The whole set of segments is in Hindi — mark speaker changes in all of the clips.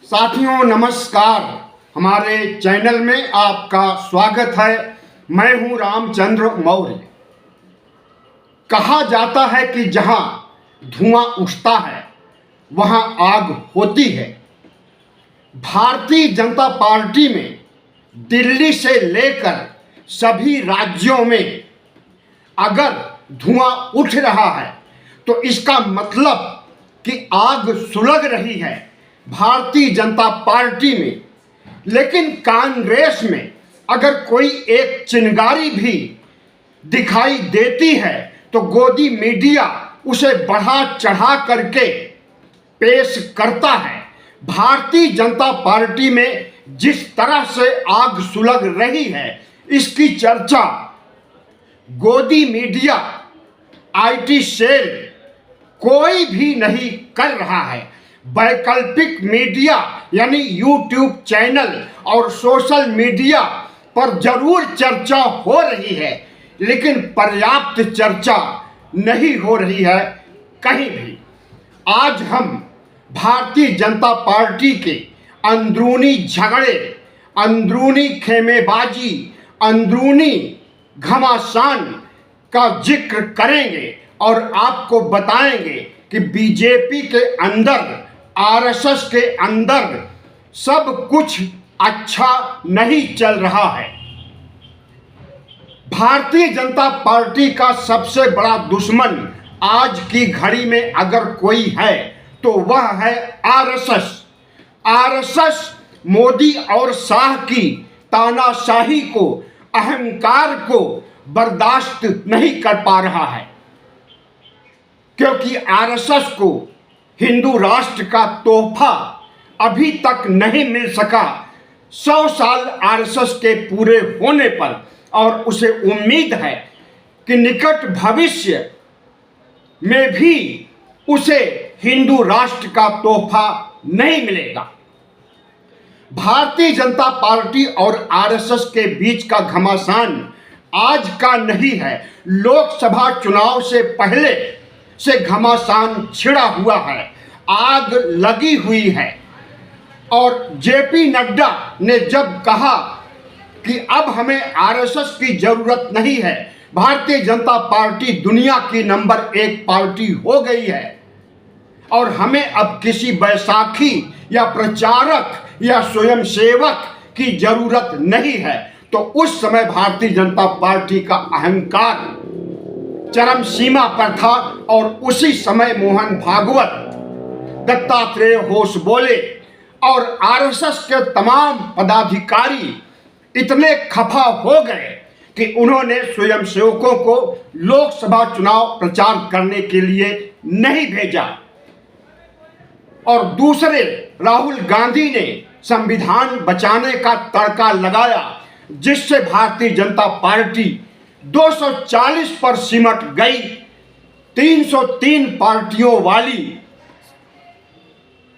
Speaker 1: साथियों नमस्कार। हमारे चैनल में आपका स्वागत है। मैं हूं रामचंद्र मौर्य। कहा जाता है कि जहां धुआं उठता है वहां आग होती है। भारतीय जनता पार्टी में दिल्ली से लेकर सभी राज्यों में अगर धुआं उठ रहा है तो इसका मतलब कि आग सुलग रही है भारतीय जनता पार्टी में। लेकिन कांग्रेस में अगर कोई एक चिंगारी भी दिखाई देती है तो गोदी मीडिया उसे बढ़ा चढ़ा करके पेश करता है। भारतीय जनता पार्टी में जिस तरह से आग सुलग रही है इसकी चर्चा गोदी मीडिया, आईटी सेल कोई भी नहीं कर रहा है। वैकल्पिक मीडिया यानी यूट्यूब चैनल और सोशल मीडिया पर जरूर चर्चा हो रही है, लेकिन पर्याप्त चर्चा नहीं हो रही है कहीं भी। आज हम भारतीय जनता पार्टी के अंदरूनी झगड़े, अंदरूनी खेमेबाजी, अंदरूनी घमासान का जिक्र करेंगे और आपको बताएंगे कि बीजेपी के अंदर, आरएसएस के अंदर सब कुछ अच्छा नहीं चल रहा है। भारतीय जनता पार्टी का सबसे बड़ा दुश्मन आज की घड़ी में अगर कोई है तो वह है आरएसएस। आरएसएस मोदी और शाह की तानाशाही को, अहंकार को बर्दाश्त नहीं कर पा रहा है, क्योंकि आरएसएस को हिंदू राष्ट्र का तोहफा अभी तक नहीं मिल सका। 100 साल आरएसएस के पूरे होने पर और उसे उम्मीद है कि निकट भविष्य में भी उसे हिंदू राष्ट्र का तोहफा नहीं मिलेगा। भारतीय जनता पार्टी और आरएसएस के बीच का घमासान आज का नहीं है। लोकसभा चुनाव से पहले से घमासान छिड़ा हुआ है, आग लगी हुई है। और जेपी नड्डा ने जब कहा कि अब हमें आरएसएस की जरूरत नहीं है, भारतीय जनता पार्टी दुनिया की नंबर 1 पार्टी हो गई है और हमें अब किसी बैसाखी या प्रचारक या स्वयंसेवक की जरूरत नहीं है, तो उस समय भारतीय जनता पार्टी का अहंकार चरम सीमा पर था। और उसी समय मोहन भागवत, दत्तात्रेय होश बोले और आरएसएस के तमाम पदाधिकारी इतने खफा हो गए कि उन्होंने स्वयंसेवकों को लोकसभा चुनाव प्रचार करने के लिए नहीं भेजा। और दूसरे राहुल गांधी ने संविधान बचाने का तड़का लगाया, जिससे भारतीय जनता पार्टी 240 पर सिमट गई। 303 पार्टियों वाली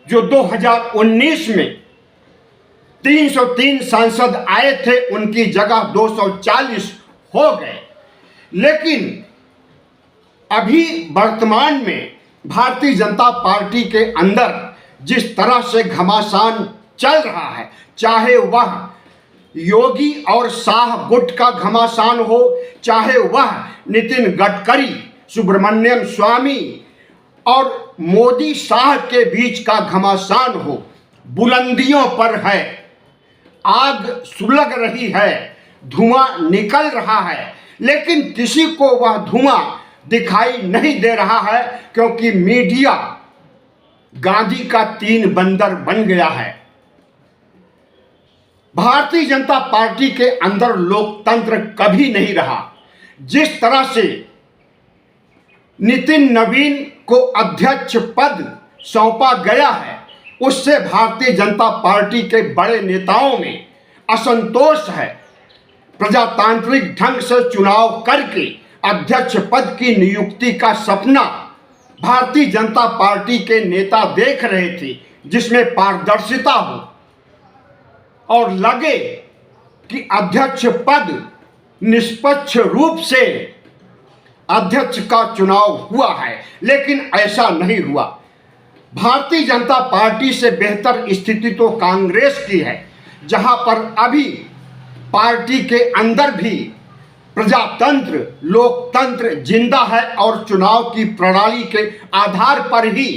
Speaker 1: जो 2019 में 303 सांसद आए थे उनकी जगह 240 हो गए। लेकिन अभी वर्तमान में भारतीय जनता पार्टी के अंदर जिस तरह से घमासान चल रहा है, चाहे वह योगी और शाह गुट का घमासान हो, चाहे वह नितिन गडकरी, सुब्रमण्यम स्वामी और मोदी शाह के बीच का घमासान हो, बुलंदियों पर है, आग सुलग रही है, धुआं निकल रहा है, लेकिन किसी को वह धुआं दिखाई नहीं दे रहा है, क्योंकि मीडिया गांधी का 3 बंदर बन गया है। भारतीय जनता पार्टी के अंदर लोकतंत्र कभी नहीं रहा। जिस तरह से नितिन नवीन को अध्यक्ष पद सौंपा गया है, उससे भारतीय जनता पार्टी के बड़े नेताओं में असंतोष है। प्रजातांत्रिक ढंग से चुनाव करके अध्यक्ष पद की नियुक्ति का सपना भारतीय जनता पार्टी के नेता देख रहे थे, जिसमें पारदर्शिता हो और लगे कि अध्यक्ष पद निष्पक्ष रूप से अध्यक्ष का चुनाव हुआ है, लेकिन ऐसा नहीं हुआ। भारतीय जनता पार्टी से बेहतर स्थिति तो कांग्रेस की है, जहां पर अभी पार्टी के अंदर भी प्रजातंत्र, लोकतंत्र जिंदा है और चुनाव की प्रणाली के आधार पर ही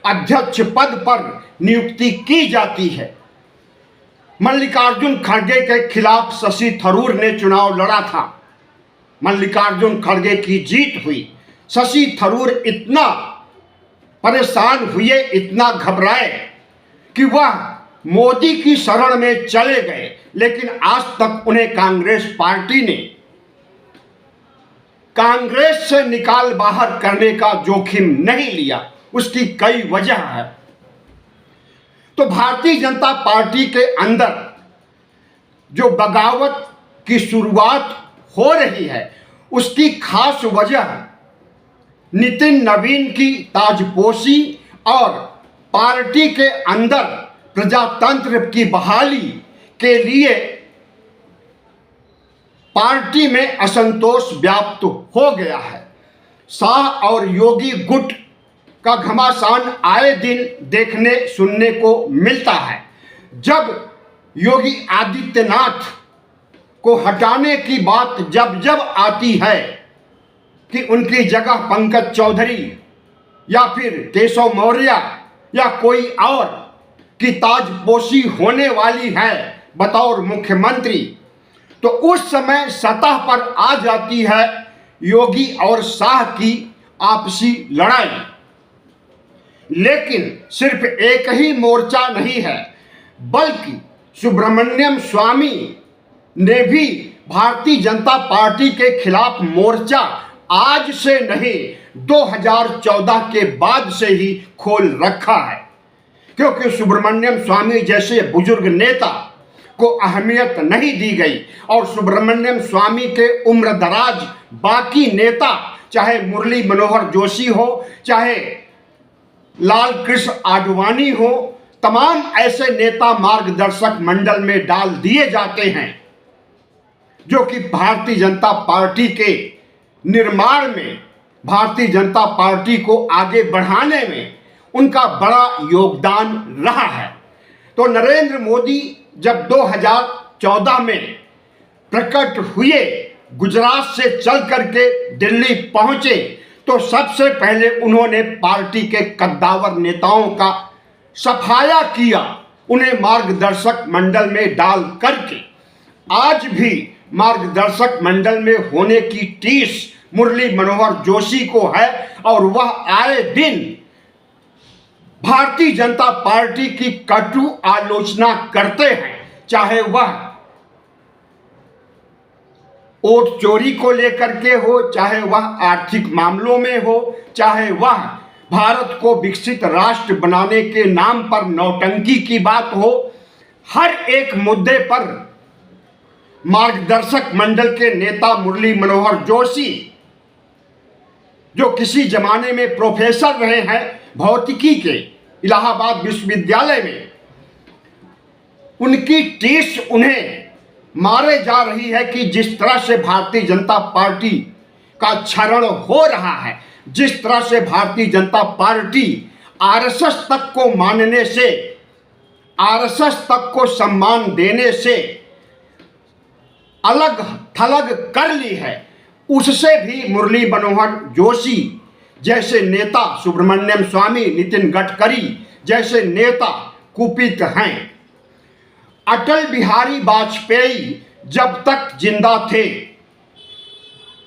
Speaker 1: अध्यक्ष पद पर नियुक्ति की जाती है। मल्लिकार्जुन खड़गे के खिलाफ शशि थरूर ने चुनाव लड़ा था। मल्लिकार्जुन खड़गे की जीत हुई। शशि थरूर इतना परेशान हुए, इतना घबराए कि वह मोदी की शरण में चले गए, लेकिन आज तक उन्हें कांग्रेस पार्टी ने कांग्रेस से निकाल बाहर करने का जोखिम नहीं लिया। उसकी कई वजह है। तो भारतीय जनता पार्टी के अंदर जो बगावत की शुरुआत हो रही है, उसकी खास वजह नितिन नवीन की ताजपोशी और पार्टी के अंदर प्रजातंत्र की बहाली के लिए पार्टी में असंतोष व्याप्त हो गया है। शाह और योगी गुट का घमासान आए दिन देखने सुनने को मिलता है। जब योगी आदित्यनाथ को हटाने की बात जब जब आती है कि उनकी जगह पंकज चौधरी या फिर केशव मौर्य या कोई और की ताजपोशी होने वाली है बतौर मुख्यमंत्री, तो उस समय सतह पर आ जाती है योगी और शाह की आपसी लड़ाई। लेकिन सिर्फ एक ही मोर्चा नहीं है, बल्कि सुब्रमण्यम स्वामी ने भी भारतीय जनता पार्टी के खिलाफ मोर्चा आज से नहीं 2014 के बाद से ही खोल रखा है, क्योंकि सुब्रमण्यम स्वामी जैसे बुजुर्ग नेता को अहमियत नहीं दी गई और सुब्रमण्यम स्वामी के उम्रदराज बाकी नेता, चाहे मुरली मनोहर जोशी हो, चाहे लाल कृष्ण आडवाणी हो, तमाम ऐसे नेता मार्गदर्शक मंडल में डाल दिए जाते हैं जो कि भारतीय जनता पार्टी के निर्माण में, भारतीय जनता पार्टी को आगे बढ़ाने में उनका बड़ा योगदान रहा है। तो नरेंद्र मोदी जब 2014 में प्रकट हुए, गुजरात से चल करके दिल्ली पहुंचे, तो सबसे पहले उन्होंने पार्टी के कद्दावर नेताओं का सफाया किया, उन्हें मार्गदर्शक मंडल में डाल करके। आज भी मार्गदर्शक मंडल में होने की टीस मुरली मनोहर जोशी को है और वह आए दिन भारतीय जनता पार्टी की कटु आलोचना करते हैं, चाहे वह वोट चोरी को लेकर के हो, चाहे वह आर्थिक मामलों में हो, चाहे वह भारत को विकसित राष्ट्र बनाने के नाम पर नौटंकी की बात हो। हर एक मुद्दे पर मार्गदर्शक मंडल के नेता मुरली मनोहर जोशी, जो किसी जमाने में प्रोफेसर रहे हैं भौतिकी के इलाहाबाद विश्वविद्यालय में, उनकी टीस उन्हें मारे जा रही है कि जिस तरह से भारतीय जनता पार्टी का क्षरण हो रहा है, जिस तरह से भारतीय जनता पार्टी आरएसएस तक को मानने से, आरएसएस तक को सम्मान देने से अलग थलग कर ली है, उससे भी मुरली मनोहर जोशी जैसे नेता, सुब्रमण्यम स्वामी, नितिन गडकरी जैसे नेता कुपित हैं। अटल बिहारी वाजपेयी जब तक जिंदा थे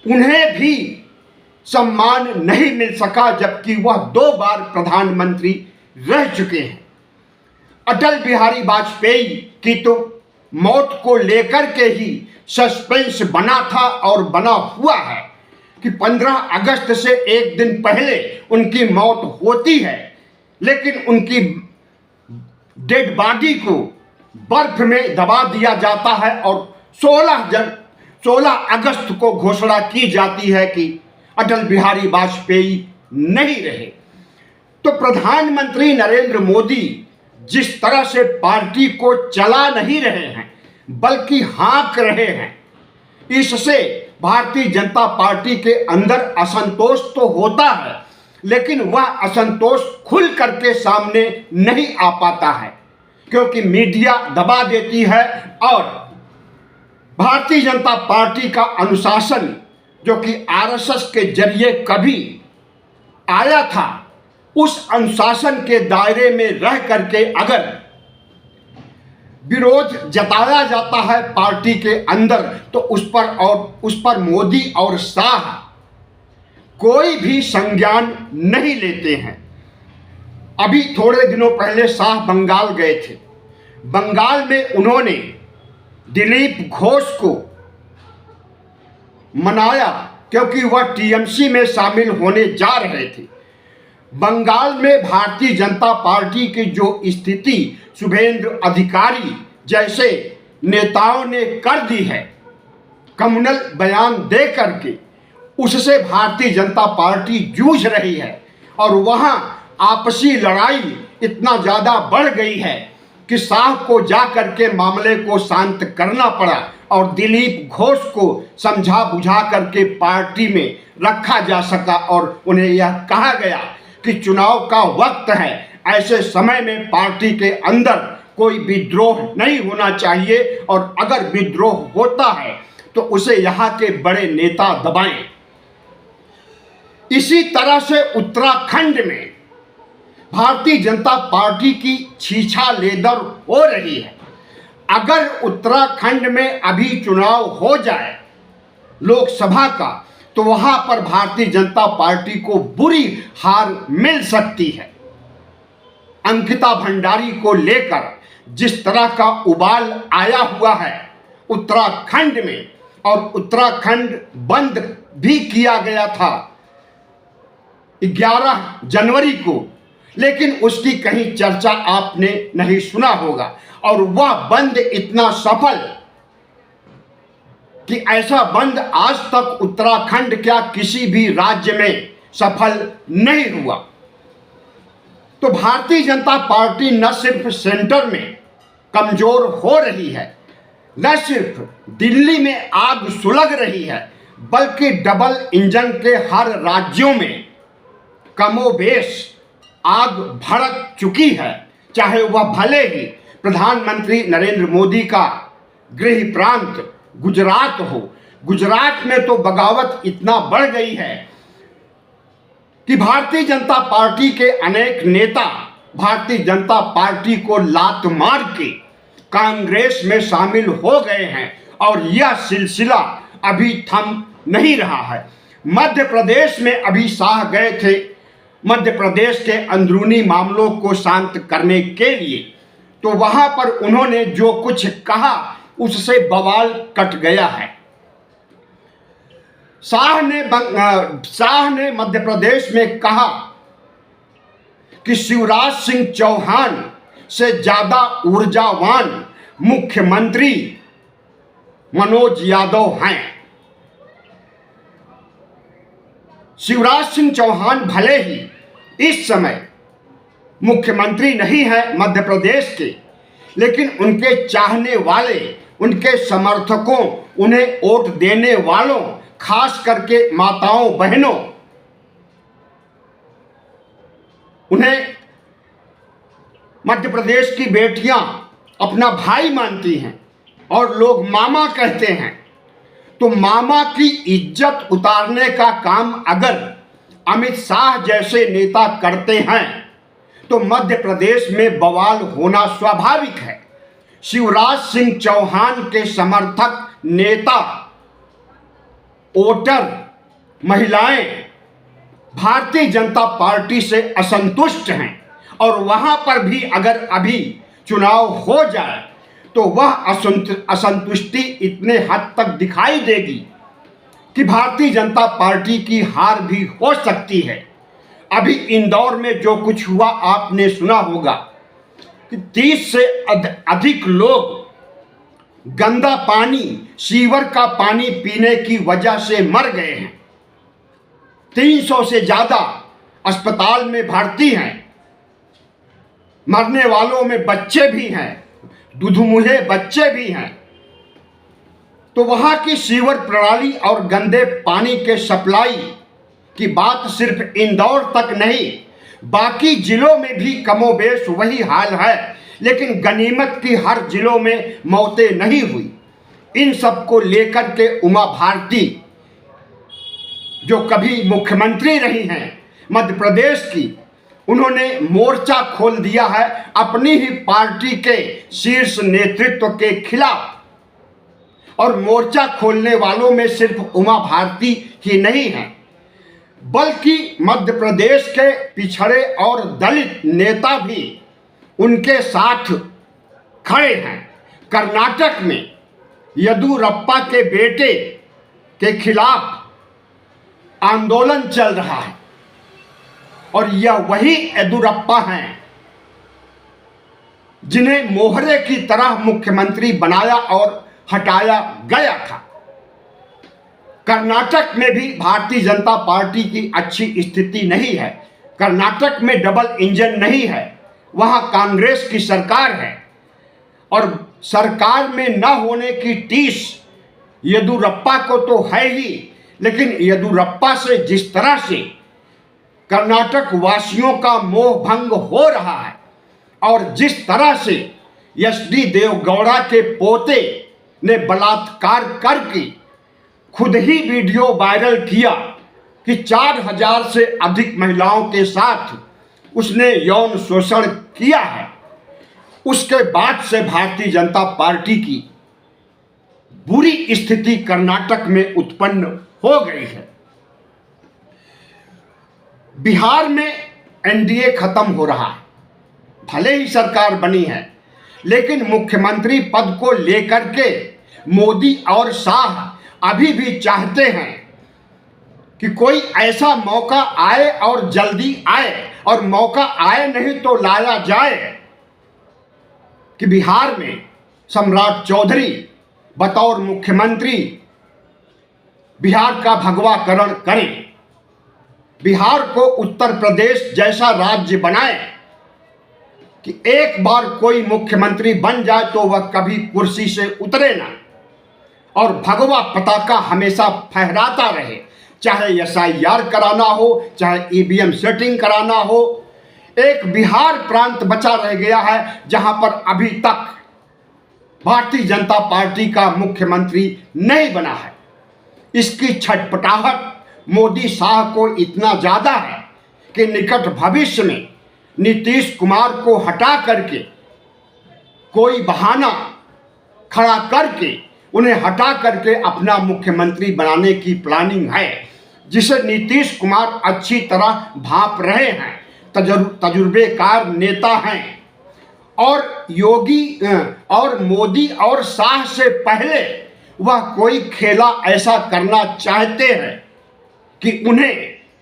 Speaker 1: उन्हें भी सम्मान नहीं मिल सका, जबकि वह 2 बार प्रधानमंत्री रह चुके हैं। अटल बिहारी वाजपेयी की तो मौत को लेकर के ही सस्पेंस बना था और बना हुआ है कि 15 अगस्त से एक दिन पहले उनकी मौत होती है, लेकिन उनकी डेड बॉडी को बर्फ में दबा दिया जाता है और 16 अगस्त को घोषणा की जाती है कि अटल बिहारी वाजपेयी नहीं रहे। तो प्रधानमंत्री नरेंद्र मोदी जिस तरह से पार्टी को चला नहीं रहे हैं बल्कि हाँक रहे हैं, इससे भारतीय जनता पार्टी के अंदर असंतोष तो होता है, लेकिन वह असंतोष खुल करके सामने नहीं आ पाता है, क्योंकि मीडिया दबा देती है। और भारतीय जनता पार्टी का अनुशासन, जो कि आरएसएस के जरिए कभी आया था, उस अनुशासन के दायरे में रह करके अगर विरोध जताया जाता है पार्टी के अंदर, तो उस पर मोदी और शाह कोई भी संज्ञान नहीं लेते हैं। अभी थोड़े दिनों पहले शाह बंगाल गए थे। बंगाल में उन्होंने दिलीप घोष को मनाया, क्योंकि वह टीएमसी में शामिल होने जा रहे थे। बंगाल में भारतीय जनता पार्टी की जो स्थिति शुभेंदु अधिकारी जैसे नेताओं ने कर दी है, कम्युनल बयान दे करके, उससे भारतीय जनता पार्टी जूझ रही है। और वहां आपसी लड़ाई इतना ज़्यादा बढ़ गई है कि शाह को जा करके मामले को शांत करना पड़ा और दिलीप घोष को समझा बुझा करके पार्टी में रखा जा सका। और उन्हें यह कहा गया कि चुनाव का वक्त है, ऐसे समय में पार्टी के अंदर कोई विद्रोह नहीं होना चाहिए, और अगर विद्रोह होता है तो उसे यहाँ के बड़े नेता दबाएं। इसी तरह से उत्तराखंड में भारतीय जनता पार्टी की छीछा-लेदर हो रही है। अगर उत्तराखंड में अभी चुनाव हो जाए लोकसभा का, तो वहां पर भारतीय जनता पार्टी को बुरी हार मिल सकती है। अंकिता भंडारी को लेकर जिस तरह का उबाल आया हुआ है उत्तराखंड में, और उत्तराखंड बंद भी किया गया था 11 जनवरी को, लेकिन उसकी कहीं चर्चा आपने नहीं सुना होगा। और वह बंद इतना सफल कि ऐसा बंद आज तक उत्तराखंड क्या किसी भी राज्य में सफल नहीं हुआ। तो भारतीय जनता पार्टी न सिर्फ सेंटर में कमजोर हो रही है, न सिर्फ दिल्ली में आग सुलग रही है, बल्कि डबल इंजन के हर राज्यों में कमोबेश आग भड़क चुकी है। चाहे वह भले ही प्रधानमंत्री नरेंद्र मोदी का गृह प्रांत गुजरात हो। गुजरात में तो बगावत इतना बढ़ गई है कि भारतीय जनता पार्टी के अनेक नेता भारतीय जनता पार्टी को लात मार के कांग्रेस में शामिल हो गए हैं, और यह सिलसिला अभी थम नहीं रहा है। मध्य प्रदेश में अभी शाह गए थे मध्य प्रदेश के अंदरूनी मामलों को शांत करने के लिए, तो वहां पर उन्होंने जो कुछ कहा उससे बवाल कट गया है। शाह ने मध्य प्रदेश में कहा कि शिवराज सिंह चौहान से ज्यादा ऊर्जावान मुख्यमंत्री मनोज यादव हैं। शिवराज सिंह चौहान भले ही इस समय मुख्यमंत्री नहीं है मध्य प्रदेश के, लेकिन उनके चाहने वाले, उनके समर्थकों, उन्हें वोट देने वालों, खास करके माताओं बहनों, उन्हें मध्य प्रदेश की बेटियां अपना भाई मानती हैं और लोग मामा कहते हैं। तो मामा की इज्जत उतारने का काम अगर अमित शाह जैसे नेता करते हैं तो मध्य प्रदेश में बवाल होना स्वाभाविक है। शिवराज सिंह चौहान के समर्थक, नेता, वोटर, महिलाएं भारतीय जनता पार्टी से असंतुष्ट हैं, और वहां पर भी अगर अभी चुनाव हो जाए तो वह असंतुष्टि इतने हद तक दिखाई देगी कि भारतीय जनता पार्टी की हार भी हो सकती है। अभी इंदौर में जो कुछ हुआ आपने सुना होगा कि 30 से अधिक लोग गंदा पानी, सीवर का पानी पीने की वजह से मर गए हैं। 300 से ज्यादा अस्पताल में भर्ती हैं। मरने वालों में बच्चे भी हैं, दुधमुहे बच्चे भी हैं। तो वहां की सीवर प्रणाली और गंदे पानी के सप्लाई कि बात सिर्फ इंदौर तक नहीं, बाकी जिलों में भी कमोबेश वही हाल है, लेकिन गनीमत की हर जिलों में मौतें नहीं हुई। इन सब को लेकर के उमा भारती, जो कभी मुख्यमंत्री रही हैं मध्य प्रदेश की, उन्होंने मोर्चा खोल दिया है अपनी ही पार्टी के शीर्ष नेतृत्व के खिलाफ। और मोर्चा खोलने वालों में सिर्फ उमा भारती ही नहीं है, बल्कि मध्य प्रदेश के पिछड़े और दलित नेता भी उनके साथ खड़े हैं। कर्नाटक में येदियुरप्पा के बेटे के खिलाफ आंदोलन चल रहा है और यह वही येदियुरप्पा हैं जिन्हें मोहरे की तरह मुख्यमंत्री बनाया और हटाया गया था। कर्नाटक में भी भारतीय जनता पार्टी की अच्छी स्थिति नहीं है। कर्नाटक में डबल इंजन नहीं है, वहां कांग्रेस की सरकार है और सरकार में न होने की टीस येदियुरप्पा को तो है ही, लेकिन येदियुरप्पा से जिस तरह से कर्नाटक वासियों का मोह भंग हो रहा है और जिस तरह से एच.डी. देवेगौड़ा के पोते ने बलात्कार करके खुद ही वीडियो वायरल किया कि 4000 से अधिक महिलाओं के साथ उसने यौन शोषण किया है, उसके बाद से भारतीय जनता पार्टी की बुरी स्थिति कर्नाटक में उत्पन्न हो गई है। बिहार में एनडीए खत्म हो रहा है, भले ही सरकार बनी है, लेकिन मुख्यमंत्री पद को लेकर के मोदी और शाह अभी भी चाहते हैं कि कोई ऐसा मौका आए और जल्दी आए, और मौका आए नहीं तो लाया जाए कि बिहार में सम्राट चौधरी बतौर मुख्यमंत्री बिहार का भगवाकरण करें, बिहार को उत्तर प्रदेश जैसा राज्य बनाए कि एक बार कोई मुख्यमंत्री बन जाए तो वह कभी कुर्सी से उतरे ना और भगवा पताका हमेशा फहराता रहे, चाहे एसआईआर कराना हो, चाहे ईवीएम सेटिंग कराना हो। एक बिहार प्रांत बचा रह गया है जहां पर अभी तक भारतीय जनता पार्टी का मुख्यमंत्री नहीं बना है। इसकी छटपटाहट मोदी शाह को इतना ज्यादा है कि निकट भविष्य में नीतीश कुमार को हटा करके कोई बहाना खड़ा करके उन्हें हटा करके अपना मुख्यमंत्री बनाने की प्लानिंग है, जिसे नीतीश कुमार अच्छी तरह भांप रहे हैं, तजुर्बेकार नेता हैं। और योगी और मोदी और शाह से पहले वह कोई खेला ऐसा करना चाहते हैं कि उन्हें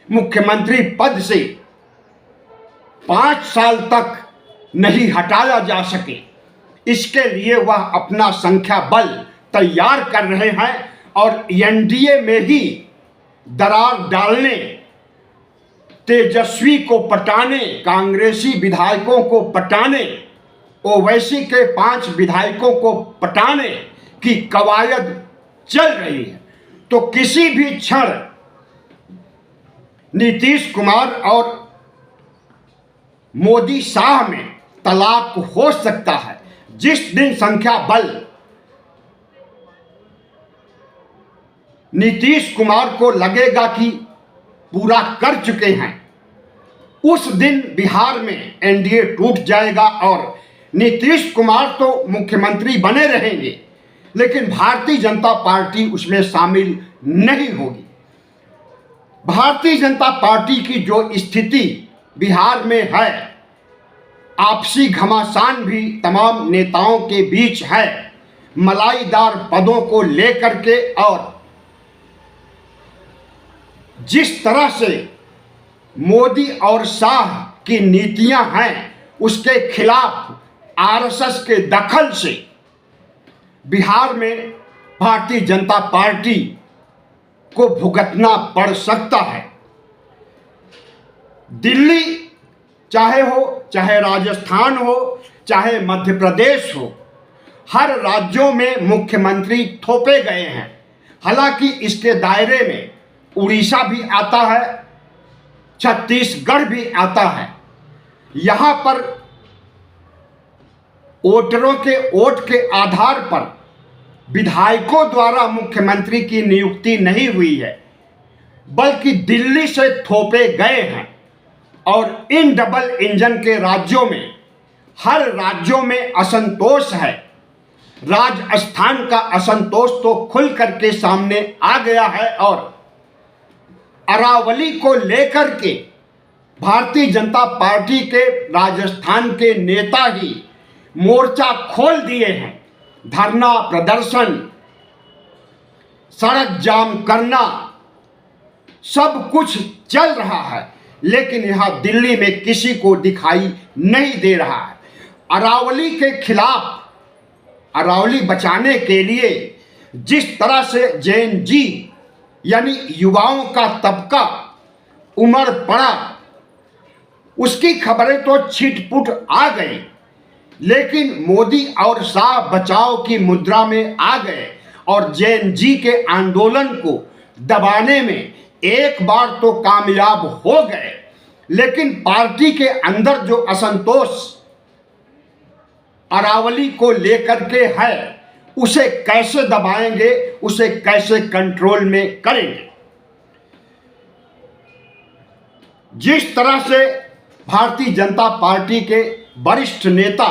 Speaker 1: मुख्यमंत्री पद से 5 साल तक नहीं हटाया जा सके। इसके लिए वह अपना संख्या बल तैयार कर रहे हैं और एनडीए में ही दरार डालने, तेजस्वी को पटाने, कांग्रेसी विधायकों को पटाने, ओवैसी के 5 विधायकों को पटाने की कवायद चल रही है। तो किसी भी क्षण नीतीश कुमार और मोदी शाह में तलाक हो सकता है। जिस दिन संख्या बल नीतीश कुमार को लगेगा कि पूरा कर चुके हैं, उस दिन बिहार में एनडीए टूट जाएगा और नीतीश कुमार तो मुख्यमंत्री बने रहेंगे, लेकिन भारतीय जनता पार्टी उसमें शामिल नहीं होगी। भारतीय जनता पार्टी की जो स्थिति बिहार में है, आपसी घमासान भी तमाम नेताओं के बीच है, मलाईदार पदों को लेकर के, और जिस तरह से मोदी और शाह की नीतियां हैं उसके खिलाफ आरएसएस के दखल से बिहार में भारतीय जनता पार्टी को भुगतना पड़ सकता है। दिल्ली चाहे हो, चाहे राजस्थान हो, चाहे मध्य प्रदेश हो, हर राज्यों में मुख्यमंत्री थोपे गए हैं। हालांकि इसके दायरे में उड़ीसा भी आता है, छत्तीसगढ़ भी आता है। यहाँ पर वोटरों के वोट के आधार पर विधायकों द्वारा मुख्यमंत्री की नियुक्ति नहीं हुई है, बल्कि दिल्ली से थोपे गए हैं। और इन डबल इंजन के राज्यों में हर राज्यों में असंतोष है। राजस्थान का असंतोष तो खुल करके सामने आ गया है और अरावली को लेकर के भारतीय जनता पार्टी के राजस्थान के नेता ही मोर्चा खोल दिए हैं। धरना प्रदर्शन, सड़क जाम करना, सब कुछ चल रहा है, लेकिन यहां दिल्ली में किसी को दिखाई नहीं दे रहा है। अरावली के खिलाफ, अरावली बचाने के लिए जिस तरह से जेन जी यानी युवाओं का तबका उमड़ पड़ा, उसकी खबरें तो छिटपुट आ गई, लेकिन मोदी और शाह बचाव की मुद्रा में आ गए और जेन जी के आंदोलन को दबाने में एक बार तो कामयाब हो गए। लेकिन पार्टी के अंदर जो असंतोष अरावली को लेकर के है, उसे कैसे दबाएंगे, उसे कैसे कंट्रोल में करेंगे। जिस तरह से भारतीय जनता पार्टी के वरिष्ठ नेता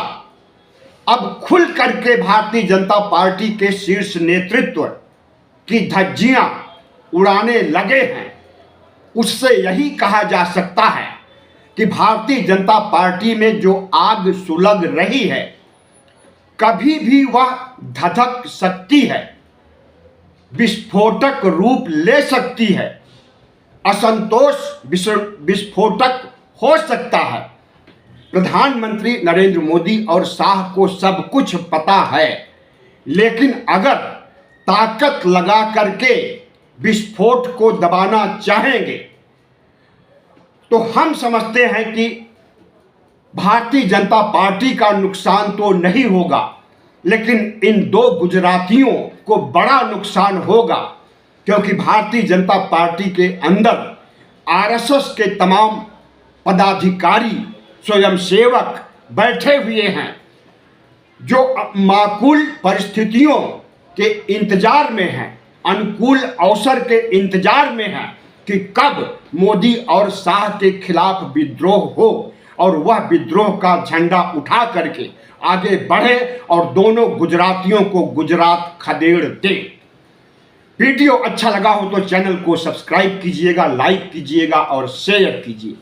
Speaker 1: अब खुल करके भारतीय जनता पार्टी के शीर्ष नेतृत्व की धज्जियां उड़ाने लगे हैं, उससे यही कहा जा सकता है कि भारतीय जनता पार्टी में जो आग सुलग रही है, कभी भी वह धधक सकती है, विस्फोटक रूप ले सकती है, असंतोष विस्फोटक हो सकता है। प्रधानमंत्री नरेंद्र मोदी और शाह को सब कुछ पता है, लेकिन अगर ताकत लगा करके विस्फोट को दबाना चाहेंगे तो हम समझते हैं कि भारतीय जनता पार्टी का नुकसान तो नहीं होगा, लेकिन इन दो गुजरातियों को बड़ा नुकसान होगा, क्योंकि भारतीय जनता पार्टी के अंदर आरएसएस के तमाम पदाधिकारी, स्वयंसेवक बैठे हुए हैं, जो माकूल परिस्थितियों के इंतजार में हैं, अनुकूल अवसर के इंतजार में हैं कि कब मोदी और शाह के खिलाफ विद्रोह हो और वह विद्रोह का झंडा उठा करके आगे बढ़े और दोनों गुजरातियों को गुजरात खदेड़ दे। वीडियो अच्छा लगा हो तो चैनल को सब्सक्राइब कीजिएगा, लाइक कीजिएगा और शेयर कीजिए।